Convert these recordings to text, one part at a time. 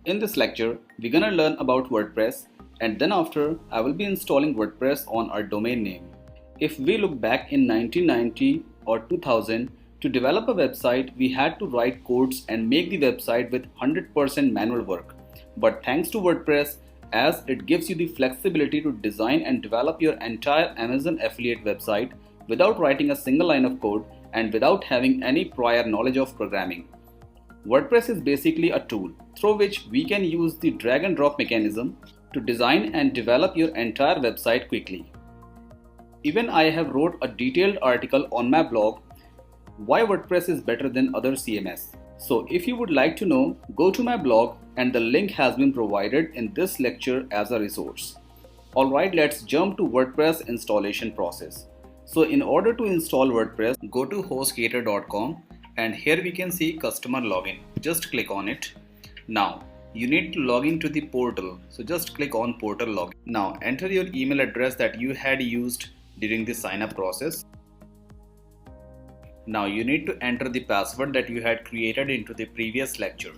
In this lecture, we're gonna learn about WordPress, and then after I will be installing WordPress on our domain name. If we look back in 1990 or 2000, to develop a website we had to write codes and make the website with 100% manual work. But thanks to WordPress, as it gives you the flexibility to design and develop your entire Amazon affiliate website without writing a single line of code and without having any prior knowledge of programming. WordPress is basically a tool through which we can use the drag and drop mechanism to design and develop your entire website quickly. Even I have wrote a detailed article on my blog why WordPress is better than other CMS. So if you would like to know, go to my blog and the link has been provided in this lecture as a resource. Alright, let's jump to WordPress installation process. So in order to install WordPress, go to hostgator.com and here we can see customer login. Just click on it. Now you need to log into the portal. So just click on portal login. Now enter your email address that you had used during the sign up process. Now you need to enter the password that you had created into the previous lecture.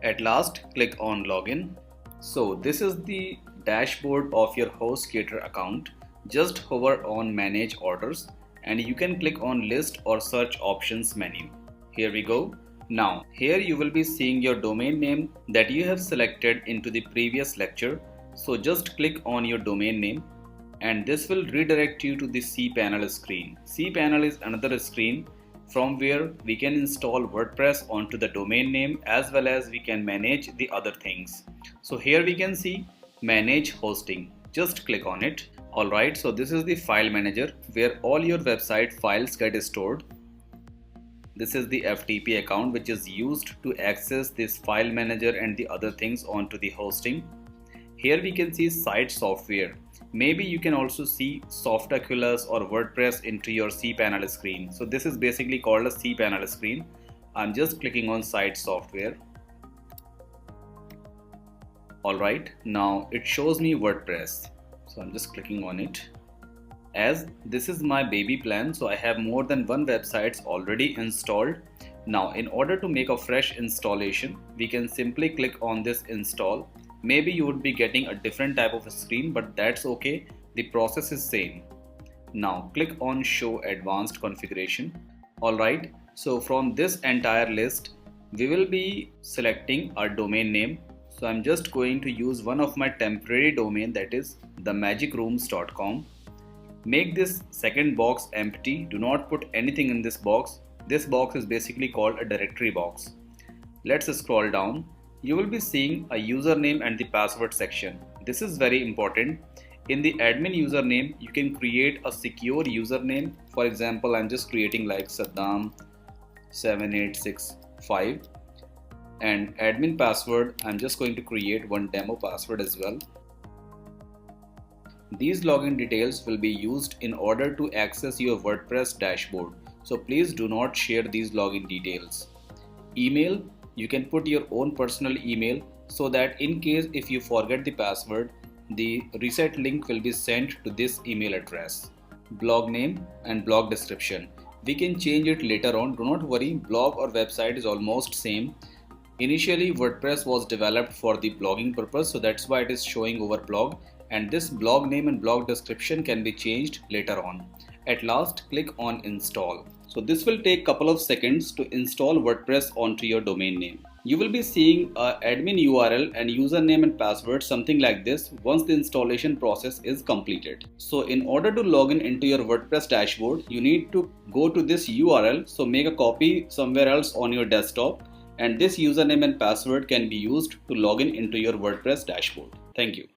At last, click on login. So this is the dashboard of your HostGator account. Just hover on manage orders and you can click on list or search options menu. Here we go. Now here you will be seeing your domain name that you have selected into the previous lecture. So just click on your domain name and this will redirect you to the cPanel screen. cPanel is another screen from where we can install WordPress onto the domain name as well as we can manage the other things. So here we can see manage hosting. Just click on it. Alright, so this is the file manager where all your website files get stored. This is the FTP account which is used to access this file manager and the other things onto the hosting. Here we can see site software. Maybe you can also see Softaculous or WordPress into your cPanel screen. So this is basically called a cPanel screen. I'm just clicking on site software. Alright, now it shows me WordPress. So I'm just clicking on it. As this is my baby plan, so I have more than one websites already installed. Now in order to make a fresh installation, we can simply click on this install. Maybe you would be getting a different type of a screen, but that's okay. The process is same. Now click on show advanced configuration. Alright, so from this entire list, we will be selecting our domain name. So I'm just going to use one of my temporary domain, that is themagicrooms.com. Make this second box empty. Do not put anything in this box. This box is basically called a directory box. Let's scroll down. You will be seeing a username and the password section. This is very important. In the admin username, you can create a secure username. For example, I'm just creating like Saddam7865. And admin password, I'm just going to create one demo password as well. These login details will be used in order to access your WordPress dashboard. So please do not share these login details. Email, you can put your own personal email so that in case if you forget the password, the reset link will be sent to this email address. Blog name and blog description. We can change it later on. Do not worry, blog or website is almost same. Initially, WordPress was developed for the blogging purpose, so that's why it is showing over blog, and this blog name and blog description can be changed later on. At last, click on install. So this will take couple of seconds to install WordPress onto your domain name. You will be seeing a admin URL and username and password, something like this, once the installation process is completed. So in order to log in into your WordPress dashboard, you need to go to this URL. So make a copy somewhere else on your desktop, and this username and password can be used to log in into your WordPress dashboard. Thank you.